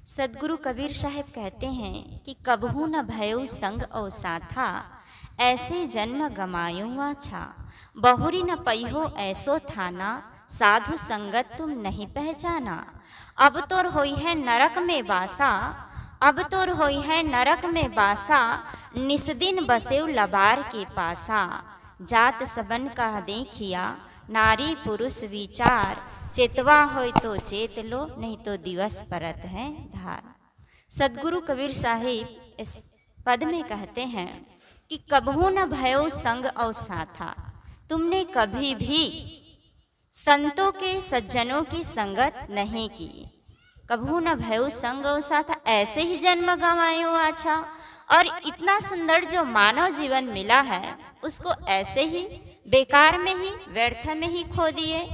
सदगुरु कबीर साहब कहते हैं कि कबहू न भयो संग और साथा, ऐसे जन्म गमायो आछा। बहुरी न पइहो ऐसो थाना, साधु संगत तुम नहीं पहचाना। अब तोर होई है नरक में बासा, अब तोर होई है नरक में बासा। निस्दिन बसेउ लबार के पासा, जात सबन का देखिया नारी पुरुष विचार। चेतवा होय तो चेत लो, नहीं तो दिवस परत है धार। सदगुरु कबीर साहिब इस पद में कहते हैं कि कबहू न भयो संग और साथा, तुमने कभी भी संतों के सज्जनों की संगत नहीं की। कबहू न भयो संग और साथा, ऐसे ही जन्म गंवायो आछा। और इतना सुंदर जो मानव जीवन मिला है उसको ऐसे ही बेकार में ही व्यर्थ में ही खो दिए।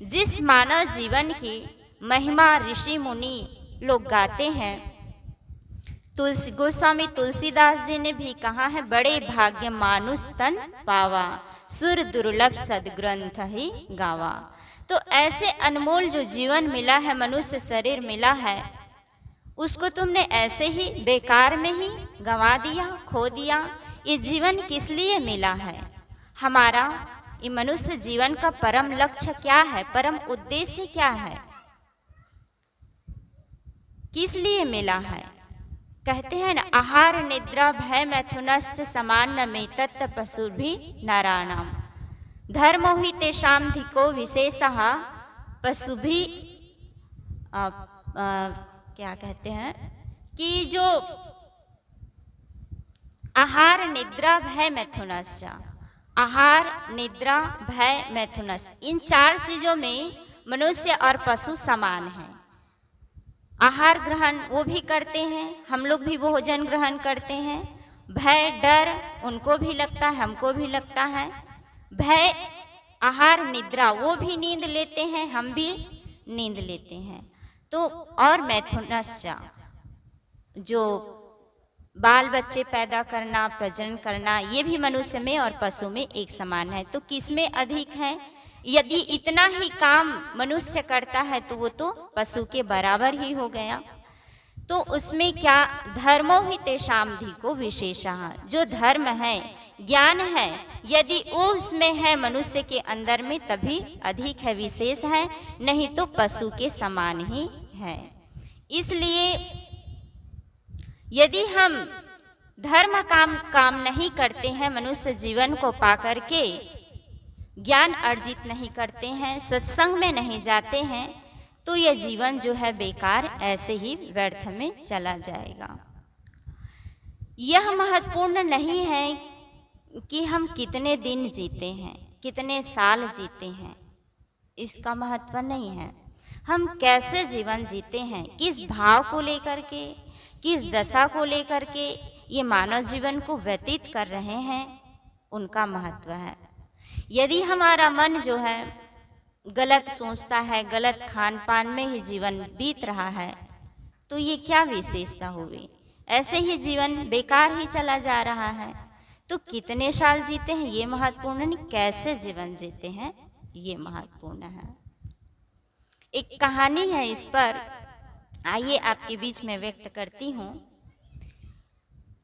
जिस मानव जीवन की महिमा ऋषि मुनि लोग गाते हैं, गोस्वामी तुलसीदास जी ने भी कहा है, बड़े भाग्य मानुष तन पावा, सुर दुर्लभ सदग्रंथ ही गावा। तो ऐसे अनमोल जो जीवन मिला है, मनुष्य शरीर मिला है, उसको तुमने ऐसे ही बेकार में ही गंवा दिया, खो दिया। ये जीवन किस लिए मिला है? हमारा ये मनुष्य जीवन का परम लक्ष्य क्या है, परम उद्देश्य क्या है, किस लिए मिला है? कहते हैं ना, आहार निद्रा भय मैथुनस्य समान न में तत्त पशु भी नाराणाम। धर्मो ही तेषाम धिको विशेषः पशु भी क्या कहते हैं कि जो आहार निद्रा भय मैथुनस्य, आहार निद्रा भय मैथुनस्य, इन चार चीजों में मनुष्य और पशु समान हैं। आहार ग्रहण वो भी करते हैं, हम लोग भी भोजन ग्रहण करते हैं। भय डर उनको भी लगता है, हमको भी लगता है। भय आहार निद्रा वो भी नींद लेते हैं, हम भी नींद लेते हैं। तो और मैथुनस्य जो बाल बच्चे पैदा करना, प्रजनन करना, ये भी मनुष्य में और पशु में एक समान है। तो किसमें अधिक है? यदि इतना ही काम मनुष्य करता है तो वो तो पशु के बराबर ही हो गया। तो उसमें क्या, धर्मो ही तेषाम धिको विशेषः, जो धर्म है, ज्ञान है, यदि वो उसमें है मनुष्य के अंदर में तभी अधिक है, विशेष है, नहीं तो पशु के समान ही है। इसलिए यदि हम धर्म काम नहीं करते हैं, मनुष्य जीवन को पाकर के ज्ञान अर्जित नहीं करते हैं, सत्संग में नहीं जाते हैं, तो यह जीवन जो है बेकार ऐसे ही व्यर्थ में चला जाएगा। यह महत्वपूर्ण नहीं है कि हम कितने दिन जीते हैं, कितने साल जीते हैं, इसका महत्व नहीं है। हम कैसे जीवन जीते हैं, किस भाव को लेकर के, किस दशा को लेकर के ये मानव जीवन को व्यतीत कर रहे हैं, उनका महत्व है। यदि हमारा मन जो है गलत सोचता है, गलत खान पान में ही जीवन बीत रहा है, तो ये क्या विशेषता हुई? ऐसे ही जीवन बेकार ही चला जा रहा है। तो कितने साल जीते हैं ये महत्वपूर्ण नहीं, कैसे जीवन जीते हैं ये महत्वपूर्ण है। एक कहानी है इस पर, आइए आपके बीच में व्यक्त करती हूँ।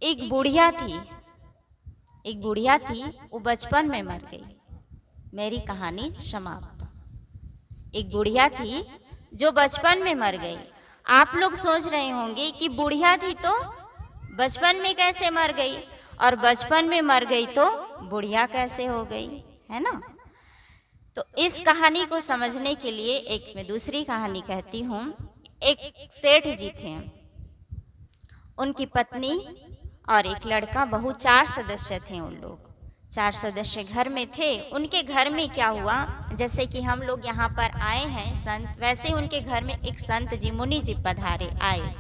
एक बुढ़िया थी, वो बचपन में मर गई। मेरी कहानी समाप्त। एक बुढ़िया थी जो बचपन में मर गई। आप लोग सोच रहे होंगे कि बुढ़िया थी तो बचपन में कैसे मर गई, और बचपन में मर गई तो बुढ़िया कैसे हो गई, है ना? तो इस कहानी को समझने के लिए एक मैं दूसरी कहानी कहती हूँ। एक सेठ जी थे, उनकी पत्नी और एक लड़का, बहु 4 सदस्य थे। उन लोग 4 सदस्य घर में थे। उनके घर में क्या हुआ, जैसे कि हम लोग यहाँ पर आए हैं संत, वैसे उनके घर में एक संत जी, मुनि जी पधारे आए।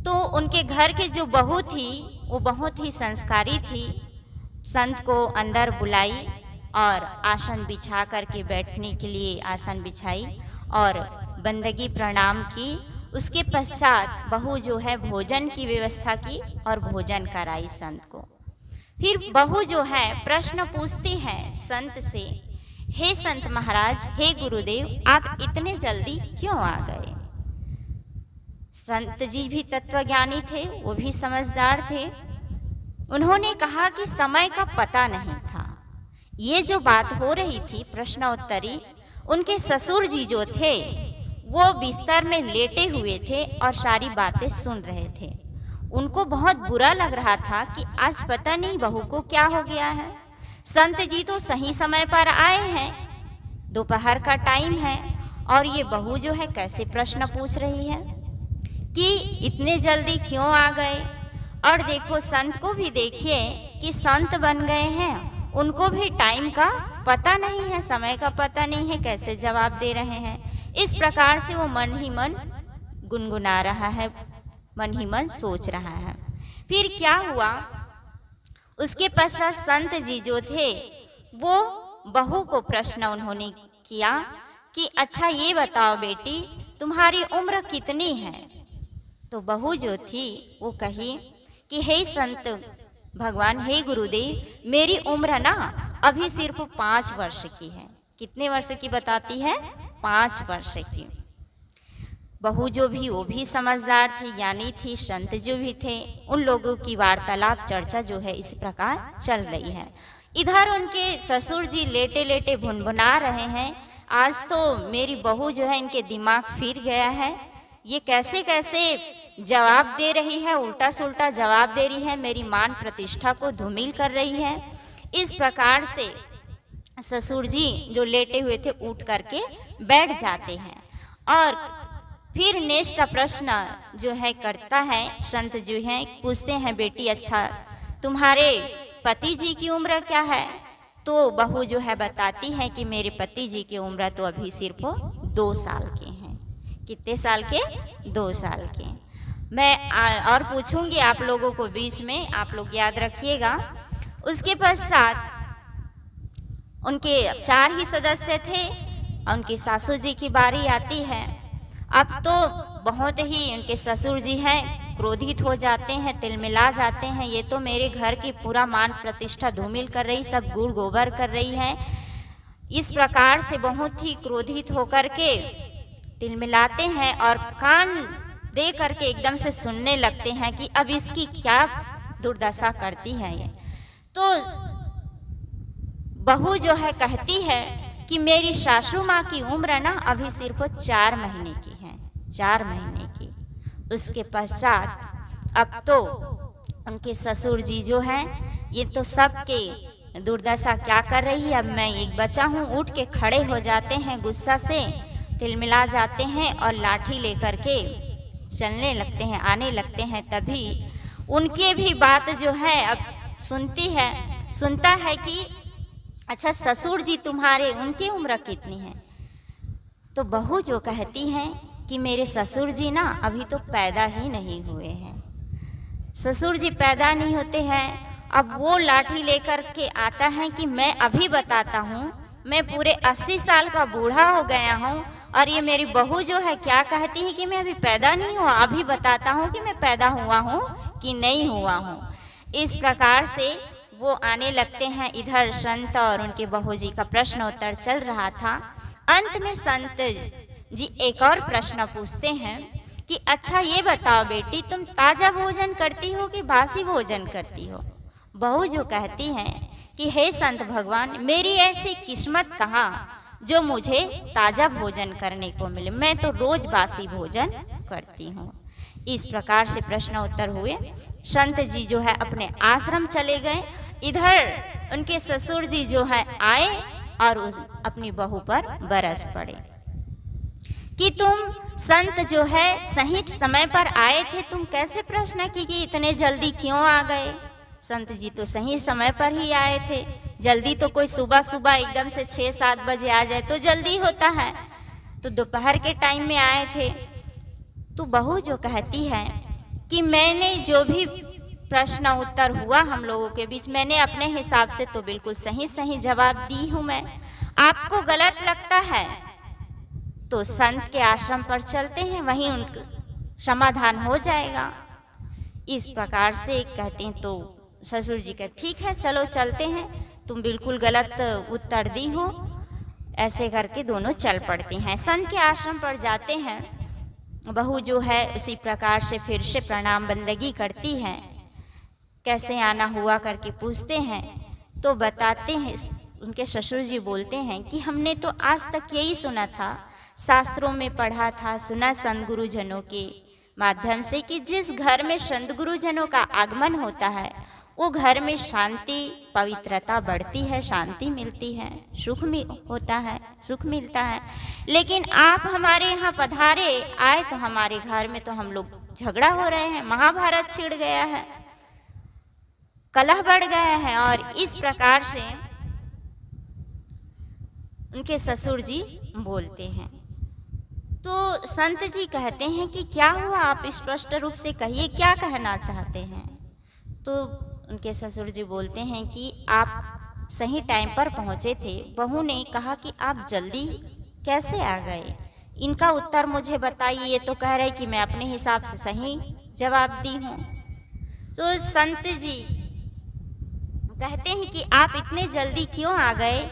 तो उनके घर की जो बहू थी वो बहुत ही संस्कारी थी। संत को अंदर बुलाई और आसन बिछा करके बैठने के लिए आसन बिछाई और बंदगी प्रणाम की। उसके पश्चात बहू जो है भोजन की व्यवस्था की और भोजन कराई संत को। फिर बहू जो है प्रश्न पूछती है संत से, हे संत महाराज, हे गुरुदेव, आप इतने जल्दी क्यों आ गए? संत जी भी तत्वज्ञानी थे, वो भी समझदार थे। उन्होंने कहा कि समय का पता नहीं था। ये जो बात हो रही थी प्रश्नोत्तरी, उनके ससुर जी जो थे वो बिस्तर में लेटे हुए थे और सारी बातें सुन रहे थे। उनको बहुत बुरा लग रहा था कि आज पता नहीं बहू को क्या हो गया है। संत जी तो सही समय पर आए हैं, दोपहर का टाइम है, और ये बहू जो है कैसे प्रश्न पूछ रही है कि इतने जल्दी क्यों आ गए। और देखो संत को भी देखिए कि संत बन गए हैं, उनको भी टाइम का पता नहीं है, समय का पता नहीं है, कैसे जवाब दे रहे हैं। इस प्रकार से वो मन ही मन गुनगुना रहा है, मन ही मन सोच रहा है। फिर क्या हुआ, उसके पश्चात संत जी जो थे वो बहू को प्रश्न उन्होंने किया कि अच्छा ये बताओ बेटी, तुम्हारी उम्र कितनी है। तो बहू जो थी वो कही कि हे संत भगवान, हे गुरुदेव, मेरी उम्र ना अभी सिर्फ 5 वर्ष की है। कितने वर्ष की बताती है? 5 वर्ष की। बहू जो भी वो भी समझदार थी, ज्ञानी थी, संत जो भी थे, उन लोगों की वार्तालाप चर्चा जो है इस प्रकार चल रही है। इधर उनके ससुर जी लेटे लेटे भुनभुना रहे हैं, आज तो मेरी बहू जो है इनके दिमाग फिर गया है, ये कैसे कैसे जवाब दे रही है, उल्टा सुल्टा जवाब दे रही है, मेरी मान प्रतिष्ठा को धूमिल कर रही है। इस प्रकार से ससुर जी जो लेटे हुए थे उठ करके बैठ जाते हैं और फिर नेक्स्ट प्रश्न जो है करता है संत जो है, पूछते हैं बेटी अच्छा तुम्हारे पति जी की उम्र क्या है। तो बहू जो है बताती है कि मेरे पति जी की उम्र तो अभी सिर्फ 2 साल के हैं। कितने साल के? 2 साल के। मैं और पूछूंगी आप लोगों को बीच में, आप लोग याद रखिएगा। उसके पश्चात उनके 4 ही सदस्य थे, उनके सासू जी की बारी आती है। अब तो बहुत ही उनके ससुर जी हैं क्रोधित हो जाते हैं, तिलमिला जाते हैं, ये तो मेरे घर की पूरा मान प्रतिष्ठा धूमिल कर रही, सब गुड़ गोबर कर रही है। इस प्रकार से बहुत ही क्रोधित होकर के तिलमिलाते हैं और कान दे करके एकदम से सुनने लगते हैं कि अब इसकी क्या दुर्दशा करती है ये। तो बहू जो है कहती है कि मेरी सासू माँ की उम्र ना अभी सिर्फ 4 महीने की है, 4 महीने की। उसके पश्चात अब तो उनके ससुर जी जो हैं ये तो सबके दुर्दशा क्या कर रही है, अब मैं एक बच्चा हूँ, उठ के खड़े हो जाते हैं, गुस्सा से तिलमिला जाते हैं और लाठी लेकर के चलने लगते हैं, आने लगते हैं। तभी उनके भी बात जो है अब सुनता है कि अच्छा ससुर जी तुम्हारे, उनकी उम्र कितनी है। तो बहू जो कहती हैं कि मेरे ससुर जी ना अभी तो पैदा ही नहीं हुए हैं, ससुर जी पैदा नहीं होते हैं। अब वो लाठी लेकर के आता है कि मैं अभी बताता हूँ, मैं पूरे 80 साल का बूढ़ा हो गया हूँ, और ये मेरी बहू जो है क्या कहती है कि मैं अभी पैदा नहीं हुआ, अभी बताता हूँ कि मैं पैदा हुआ हूँ कि नहीं हुआ हूँ। इस प्रकार से वो आने लगते हैं। इधर संत और उनके बहू जी का प्रश्नोत्तर चल रहा था। अंत में संत जी एक और प्रश्न पूछते हैं कि अच्छा ये बताओ बेटी, तुम ताजा भोजन करती हो कि बासी भोजन करती हो। बहू जो कहती हैं कि हे संत भगवान, मेरी ऐसी किस्मत कहाँ जो मुझे ताजा भोजन करने को मिले, मैं तो रोज बासी भोजन करती हूँ। इस प्रकार से प्रश्न उत्तर हुए। संत जी जो है अपने आश्रम चले गए। इधर उनके ससुर जी जो है आए और अपनी बहू पर बरस पड़े कि तुम संत जो है सही समय पर आए थे, तुम कैसे प्रश्न की कि इतने जल्दी क्यों आ गए। संत जी तो सही समय पर ही आए थे, जल्दी तो कोई सुबह सुबह एकदम से 6-7 बजे आ जाए तो जल्दी होता है, तो दोपहर के टाइम में आए थे। तो बहू जो कहती है कि मैंने जो भी प्रश्न उत्तर हुआ हम लोगों के बीच, मैंने अपने हिसाब से तो बिल्कुल सही जवाब दी हूँ मैं, आपको गलत लगता है तो संत के आश्रम पर चलते हैं, वहीं उनका समाधान हो जाएगा। इस प्रकार से कहते हैं। तो ससुर जी का ठीक है चलो चलते हैं, तुम बिल्कुल गलत उत्तर दी हो। ऐसे करके दोनों चल पड़ते हैं, संत के आश्रम पर जाते हैं। बहू जो है उसी प्रकार से फिर से प्रणाम बंदगी करती है। कैसे आना हुआ करके पूछते हैं तो बताते हैं, उनके ससुर जी बोलते हैं कि हमने तो आज तक यही सुना था, शास्त्रों में पढ़ा था, सुना संत गुरुजनों के माध्यम से कि जिस घर में संत गुरुजनों का आगमन होता है वो घर में शांति पवित्रता बढ़ती है, शांति मिलती है, होता है, सुख मिलता है। लेकिन आप हमारे यहाँ पधारे आए तो हमारे घर में तो हम लोग झगड़ा हो रहे हैं, महाभारत छिड़ गया है, कलह बढ़ गया है। और इस प्रकार से उनके ससुर जी बोलते हैं। तो संत जी कहते हैं कि क्या हुआ, आप स्पष्ट रूप से कहिए, क्या कहना चाहते हैं। तो उनके ससुर जी बोलते हैं कि आप सही टाइम पर पहुंचे थे। बहू ने कहा कि आप जल्दी कैसे आ गए, इनका उत्तर मुझे बताइए। ये तो कह रहे कि मैं अपने हिसाब से सही जवाब दी हूँ। तो संत जी कहते हैं कि आप इतने जल्दी क्यों आ गए।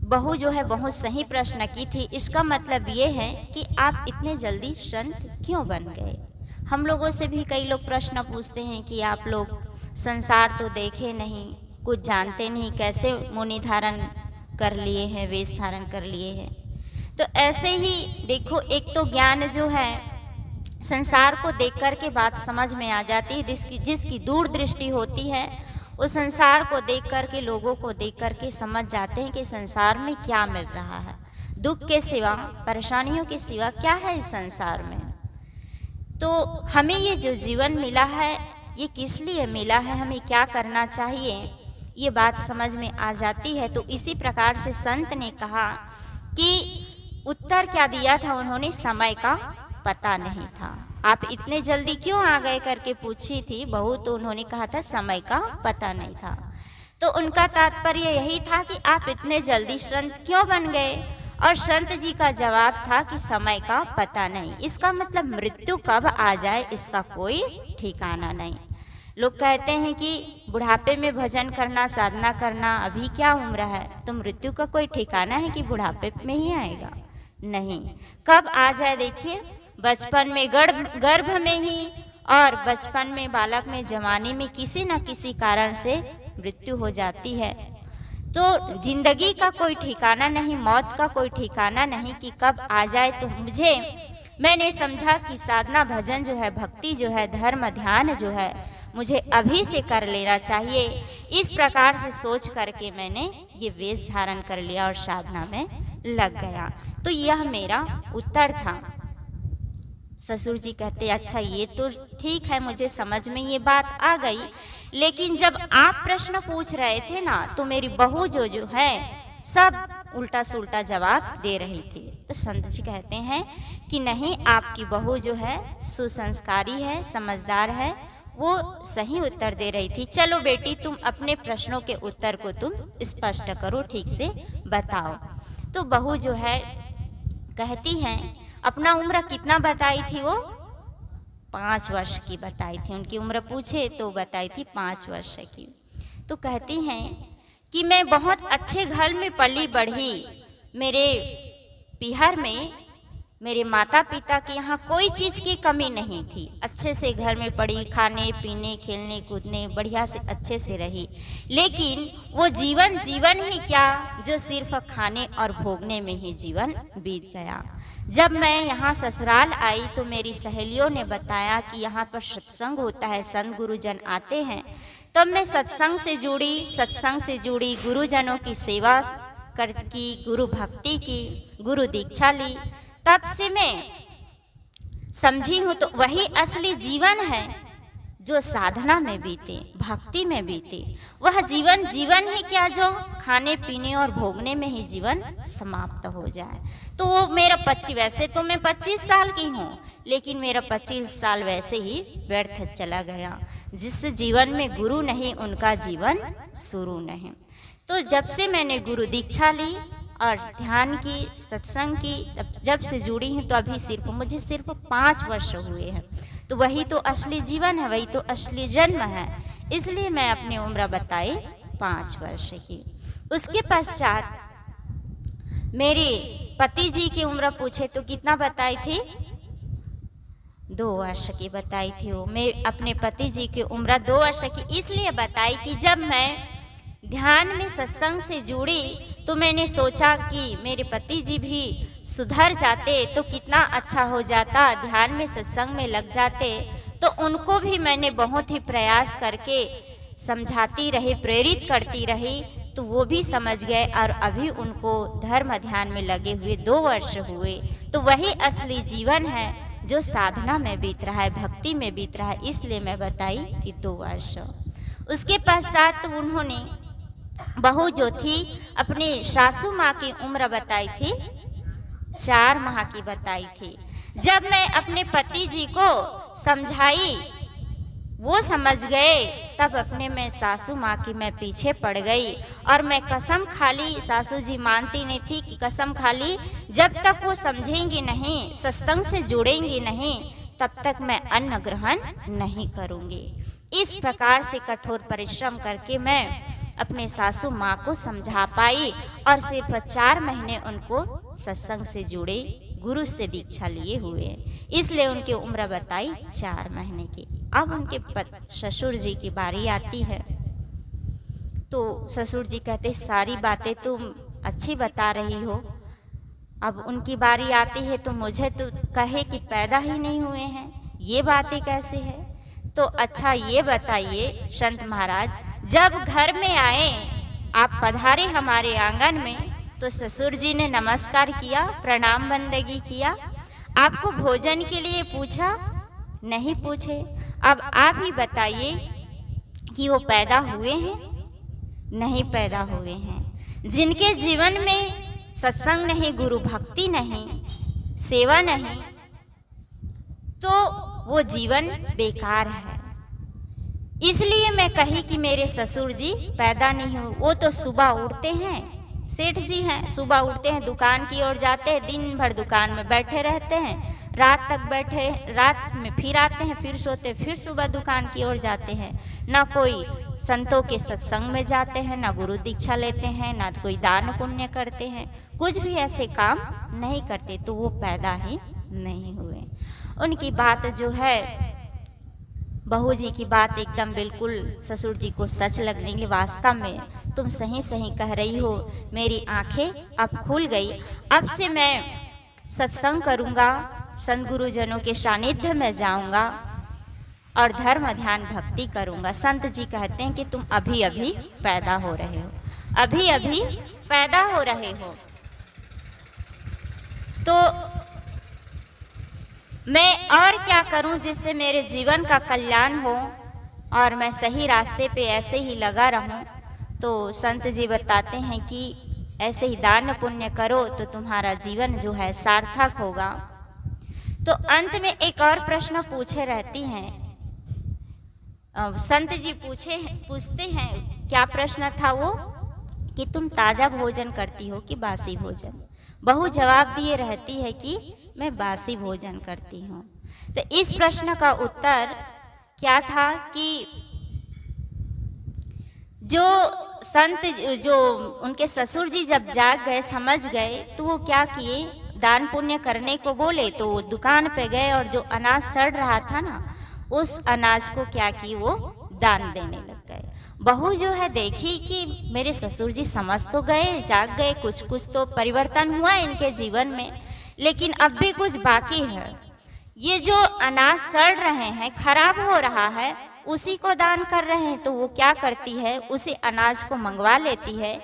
बहू जो है बहुत सही प्रश्न की थी, इसका मतलब ये है कि आप इतने जल्दी संत क्यों बन गए। हम लोगों से भी कई लोग प्रश्न पूछते हैं कि आप लोग संसार तो देखे नहीं, कुछ जानते नहीं, कैसे मुनि धारण कर लिए हैं, वेश धारण कर लिए हैं। तो ऐसे ही देखो, एक तो ज्ञान जो है संसार को देख कर के बात समझ में आ जाती है। जिसकी दूर दृष्टि होती है वो संसार को देख कर के, लोगों को देख कर के समझ जाते हैं कि संसार में क्या मिल रहा है, दुख के सिवा, परेशानियों के सिवा क्या है इस संसार में। तो हमें ये जो जीवन मिला है ये किस लिए मिला है, हमें क्या करना चाहिए, ये बात समझ में आ जाती है। तो इसी प्रकार से संत ने कहा कि उत्तर क्या दिया था उन्होंने, समय का पता नहीं था। आप इतने जल्दी क्यों आ गए करके पूछी थी बहू, तो उन्होंने कहा था समय का पता नहीं था। तो उनका तात्पर्य यही था कि आप इतने जल्दी संत क्यों बन गए। और संत जी का जवाब था कि समय का पता नहीं, इसका मतलब मृत्यु कब आ जाए इसका कोई ठिकाना नहीं। लोग कहते हैं कि बुढ़ापे में भजन करना, साधना करना, अभी क्या उम्र है, तो मृत्यु का कोई ठिकाना है कि बुढ़ापे में ही आएगा, नहीं, कब आ जाए। देखिए बचपन में, गर्भ में ही, और बचपन में, बालक में, जवानी में किसी न किसी कारण से मृत्यु हो जाती है। तो जिंदगी का कोई ठिकाना नहीं, मौत का कोई ठिकाना नहीं कि कब आ जाए। तो मैंने समझा कि साधना, भजन जो है, भक्ति जो है, धर्म, ध्यान जो है, मुझे अभी से कर लेना चाहिए। इस प्रकार से सोच करके मैंने ये वेश धारण कर लिया और साधना में लग गया। तो यह मेरा उत्तर था। ससुर जी कहते अच्छा ये तो ठीक है, मुझे समझ में ये बात आ गई, लेकिन जब आप प्रश्न पूछ रहे थे ना तो मेरी बहू जो है सब उल्टा सुल्टा जवाब दे रही थी। तो संत जी कहते हैं कि नहीं, आपकी बहू जो है सुसंस्कारी है, समझदार है, वो सही उत्तर दे रही थी। चलो बेटी, तुम अपने प्रश्नों के उत्तर को तुम स्पष्ट करो, ठीक से बताओ। तो बहू जो है कहती हैं, अपना उम्र कितना बताई थी वो, 5 वर्ष की बताई थी। उनकी उम्र पूछे तो बताई थी 5 वर्ष की। तो कहती हैं कि मैं बहुत अच्छे घर में पली बढ़ी, मेरे पिहर में मेरे माता पिता के यहाँ कोई चीज़ की कमी नहीं थी, अच्छे से घर में पड़ी, खाने पीने, खेलने कूदने बढ़िया से अच्छे से रही। लेकिन वो जीवन ही क्या जो सिर्फ खाने और भोगने में ही जीवन बीत गया। जब मैं यहाँ ससुराल आई तो मेरी सहेलियों ने बताया कि यहाँ पर सत्संग होता है, संत गुरुजन आते हैं। तब मैं सत्संग से जुड़ी, गुरुजनों की सेवा की, गुरु भक्ति की, गुरु दीक्षा ली। तब से मैं समझी हूँ तो वही असली जीवन है जो साधना में बीते, भक्ति में बीते। वह जीवन ही क्या जो खाने पीने और भोगने में ही जीवन समाप्त हो जाए। तो वो मेरा 25, वैसे तो मैं 25 साल की हूँ, लेकिन मेरा 25 साल वैसे ही व्यर्थ चला गया। जिस जीवन में गुरु नहीं उनका जीवन शुरू नहीं। तो जब से मैंने गुरु दीक्षा ली और ध्यान की, सत्संग की, तब जब से जुड़ी हूँ तो अभी मुझे सिर्फ 5 वर्ष हुए हैं। तो वही तो असली जीवन है, वही तो असली जन्म है। इसलिए मैं अपनी उम्र बताई 5 वर्ष की। उसके पश्चात मेरे पति जी की उम्र पूछे तो कितना बताई थी, 2 वर्ष की बताई थी वो। मैं अपने पति जी की उम्र 2 वर्ष की इसलिए बताई कि जब मैं ध्यान में सत्संग से जुड़ी तो मैंने सोचा कि मेरे पति जी भी सुधर जाते तो कितना अच्छा हो जाता, ध्यान में सत्संग में लग जाते। तो उनको भी मैंने बहुत ही प्रयास करके समझाती रही, प्रेरित करती रही, तो वो भी समझ गए और अभी उनको धर्म ध्यान में लगे हुए 2 वर्ष हुए। तो वही असली जीवन है जो साधना में बीत रहा है, भक्ति में बीत रहा है, इसलिए मैं बताई कि 2 वर्ष। उसके पश्चात उन्होंने बहू जो थी अपनी सासू माँ की उम्र बताई थी 4 माह की बताई थी। जब मैं अपने पति जी को समझाई, वो समझ गए, तब अपने में सासू माँ की मैं पीछे पड़ गई और मैं कसम खा ली। सासू जी मानती नहीं थी कि कसम खा ली जब तक वो समझेंगी नहीं, सत्संग से जुड़ेंगी नहीं, तब तक मैं अन्न ग्रहण नहीं करूँगी। इस प्रकार से कठोर परिश्रम करके मैं अपने सासू माँ को समझा पाई और सिर्फ 4 महीने उनको सत्संग से जुड़े, गुरु से दीक्षा लिए हुए, इसलिए उनकी उम्र बताई 4 महीने की। अब उनके ससुर जी की बारी आती है तो ससुर जी कहते सारी बातें तुम अच्छी बता रही हो, अब उनकी बारी आती है तो मुझे तो कहे कि पैदा ही नहीं हुए हैं, ये बातें कैसे है। तो अच्छा ये बताइए संत महाराज, जब घर में आए, आप पधारे हमारे आंगन में, तो ससुर जी ने नमस्कार किया, प्रणाम बंदगी किया, आपको भोजन के लिए पूछा? नहीं पूछे। अब आप ही बताइए कि वो पैदा हुए हैं? नहीं पैदा हुए हैं। जिनके जीवन में सत्संग नहीं, गुरु भक्ति नहीं, सेवा नहीं, तो वो जीवन बेकार है। इसलिए मैं कही कि मेरे ससुर जी पैदा नहीं हुए। वो तो सुबह उठते हैं, सेठ जी हैं, सुबह उठते हैं, दुकान की ओर जाते हैं, दिन भर दुकान में बैठे रहते हैं, रात तक बैठे, रात में फिर आते हैं, फिर सोते, फिर सुबह दुकान की ओर जाते हैं। ना कोई संतों के सत्संग में जाते हैं, ना गुरु दीक्षा लेते हैं, ना कोई दान पुण्य करते हैं, कुछ भी ऐसे काम नहीं करते, तो वो पैदा ही नहीं हुए। उनकी बात जो है, बहू जी की बात एकदम बिल्कुल ससुर जी को सच लगने लगी। वास्तव में तुम सही सही कह रही हो, मेरी आंखें अब खुल गई। अब से मैं सत्संग करूँगा, संत गुरुजनों के सानिध्य में जाऊँगा और धर्म ध्यान भक्ति करूँगा। संत जी कहते हैं कि तुम अभी अभी पैदा हो रहे हो, अभी अभी पैदा हो रहे हो, तो मैं और क्या करूं जिससे मेरे जीवन का कल्याण हो और मैं सही रास्ते पे ऐसे ही लगा रहूं। तो संत जी बताते हैं कि ऐसे ही दान पुण्य करो तो तुम्हारा जीवन जो है सार्थक होगा। तो अंत में एक और प्रश्न पूछे रहती हैं, संत जी पूछते हैं, क्या प्रश्न था वो, कि तुम ताज़ा भोजन करती हो कि बासी भोजन। बहू जवाब दिए रहती है कि मैं बासी भोजन करती हूँ। तो इस प्रश्न का उत्तर क्या था कि जो संत, जो उनके ससुर जी जब जाग गए, समझ गए, तो वो क्या किए, दान पुण्य करने को बोले, तो वो दुकान पे गए और जो अनाज सड़ रहा था ना, उस अनाज को क्या की, वो दान देने लग गए। बहू जो है देखी कि मेरे ससुर जी समझ तो गए, जाग गए, कुछ कुछ तो परिवर्तन हुआ इनके जीवन में, लेकिन अब भी कुछ बाकी है। ये जो अनाज सड़ रहे हैं, खराब हो रहा है, उसी को दान कर रहे हैं। तो वो क्या करती है, उसी अनाज को मंगवा लेती है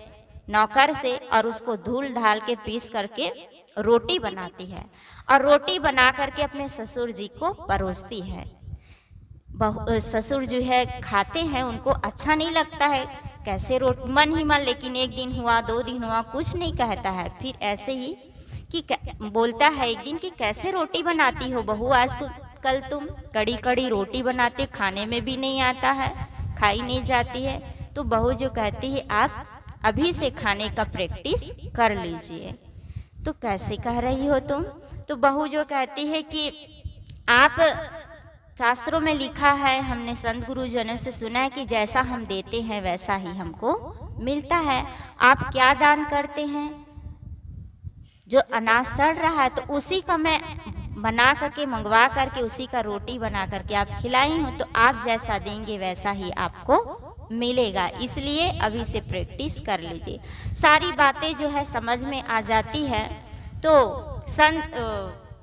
नौकर से और उसको धूल ढाल के पीस करके रोटी बनाती है और रोटी बना करके अपने ससुर जी को परोसती है। ससुर जो है खाते हैं, उनको अच्छा नहीं लगता है, कैसे रोटी, मन ही मन, लेकिन 1 दिन हुआ, 2 दिन हुआ, कुछ नहीं कहता है। फिर ऐसे ही कि बोलता है एक दिन कि कैसे रोटी बनाती हो बहू, आज कल तुम कड़ी कड़ी रोटी बनाते, खाने में भी नहीं आता है, खाई नहीं जाती है। तो बहू जो कहती है आप अभी से खाने का प्रैक्टिस कर लीजिए। तो कैसे कह रही हो तुम? तो बहू जो कहती है कि आप, शास्त्रों में लिखा है, हमने संत गुरुजनों से सुना है कि जैसा हम देते हैं वैसा ही हमको मिलता है। आप क्या दान करते हैं? जो अनाज सड़ रहा है तो उसी का मैं बना करके मंगवा करके उसी का रोटी बना करके आप खिलाई हो, तो आप जैसा देंगे वैसा ही आपको मिलेगा। इसलिए अभी से प्रैक्टिस कर लीजिए। सारी बातें जो है समझ में आ जाती है। तो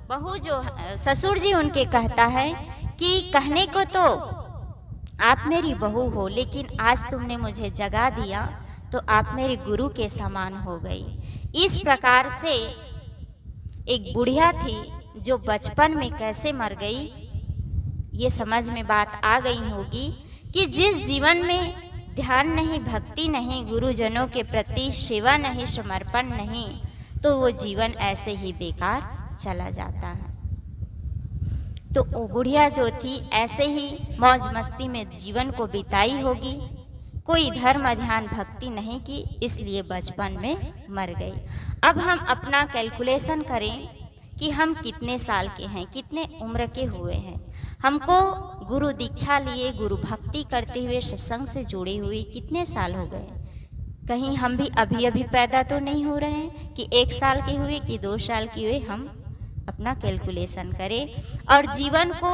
बहू जो ससुर जी उनके कहता है कि कहने को तो आप मेरी बहू हो, लेकिन आज तुमने मुझे जगा दिया तो आप मेरे गुरु के समान हो गई। इस प्रकार से एक बुढ़िया थी जो बचपन में कैसे मर गई, ये समझ में बात आ गई होगी कि जिस जीवन में ध्यान नहीं, भक्ति नहीं, गुरुजनों के प्रति सेवा नहीं, समर्पण नहीं, तो वो जीवन ऐसे ही बेकार चला जाता है। तो वो बुढ़िया जो थी ऐसे ही मौज मस्ती में जीवन को बिताई होगी, कोई धर्म ध्यान भक्ति नहीं की, इसलिए बचपन में मर गई। अब हम अपना कैलकुलेशन करें कि हम कितने साल के हैं, कितने उम्र के हुए हैं। हमको गुरु दीक्षा लिए, गुरु भक्ति करते हुए, सत्संग से जुड़े हुए कितने साल हो गए। कहीं हम भी अभी अभी पैदा तो नहीं हो रहे हैं कि 1 साल के हुए कि 2 साल के हुए। हम अपना कैलकुलेशन करें और जीवन को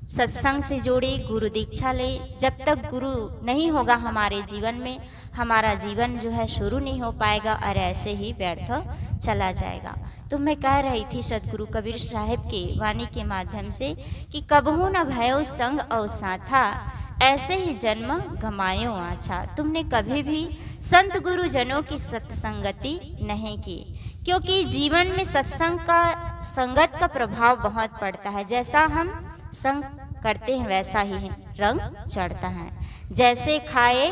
सत्संग से जोड़े, गुरु दीक्षा ले। जब तक गुरु नहीं होगा हमारे जीवन में, हमारा जीवन जो है शुरू नहीं हो पाएगा और ऐसे ही व्यर्थ चला जाएगा। तो मैं कह रही थी सतगुरु कबीर साहिब के वाणी के माध्यम से कि कबहू न भयो संग और साथा, ऐसे ही जन्म गमायो आछा। तुमने कभी भी संत गुरुजनों की सत्संगति नहीं की, क्योंकि जीवन में सत्संग का, संगत का प्रभाव बहुत पड़ता है। जैसा हम संग करते हैं वैसा ही रंग चढ़ता है। जैसे खाए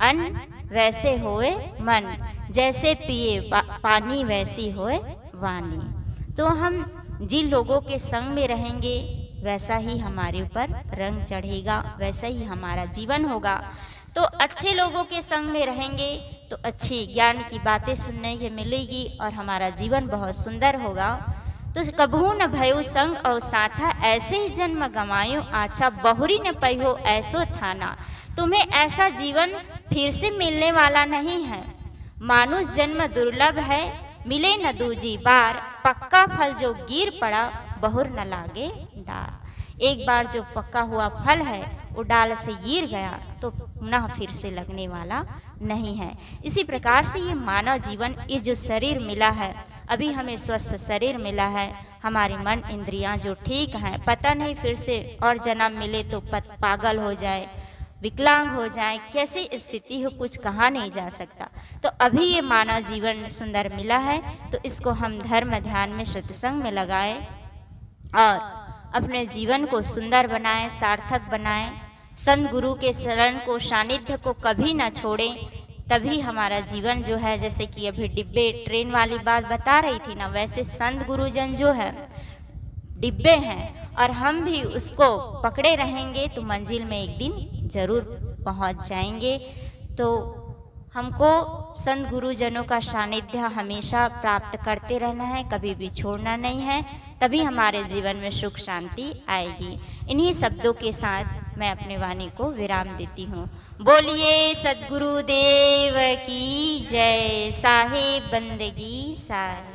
अन्न वैसे होए मन, जैसे पिए पानी वैसी होए वाणी। तो हम जिन लोगों के संग में रहेंगे वैसा ही हमारे ऊपर रंग चढ़ेगा, वैसा ही हमारा जीवन होगा। तो अच्छे लोगों के संग में रहेंगे तो अच्छी ज्ञान की बातें सुनने के मिलेगी और हमारा जीवन बहुत सुंदर होगा। तो कबहू न भयो संग और साथा, ऐसे ही जन्म गमायो आछा, बहुरी न पइहो ऐसो थाना। तुम्हें ऐसा जीवन फिर से मिलने वाला नहीं है। मानुष जन्म दुर्लभ है, मिले न दूजी बार, पक्का फल जो गिर पड़ा बहुर न लागे डार। एक बार जो पक्का हुआ फल है वो डाल से गिर गया तो पुनः फिर से लगने वाला नहीं है। इसी प्रकार से ये मानव जीवन, ये जो शरीर मिला है, अभी हमें स्वस्थ शरीर मिला है, हमारी मन इंद्रियां जो ठीक हैं, पता नहीं फिर से और जन्म मिले तो पागल हो जाए, विकलांग हो जाए, कैसी स्थिति हो कुछ कहा नहीं जा सकता। तो अभी ये मानव जीवन सुंदर मिला है तो इसको हम धर्म ध्यान में, सत्संग में लगाएं और अपने जीवन को सुंदर बनाएं, सार्थक बनाएं। संत गुरु के शरण को, सानिध्य को कभी ना छोड़ें। तभी हमारा जीवन जो है, जैसे कि अभी डिब्बे ट्रेन वाली बात बता रही थी ना, वैसे संत गुरुजन जो है डिब्बे हैं और हम भी उसको पकड़े रहेंगे तो मंजिल में एक दिन जरूर पहुंच जाएंगे। तो हमको संत गुरुजनों का सानिध्य हमेशा प्राप्त करते रहना है, कभी भी छोड़ना नहीं है, तभी हमारे जीवन में सुख शांति आएगी। इन्हीं शब्दों के साथ मैं अपने वाणी को विराम देती हूँ। बोलिए सद्गुरुदेव की जय। साहेब बंदगी सार।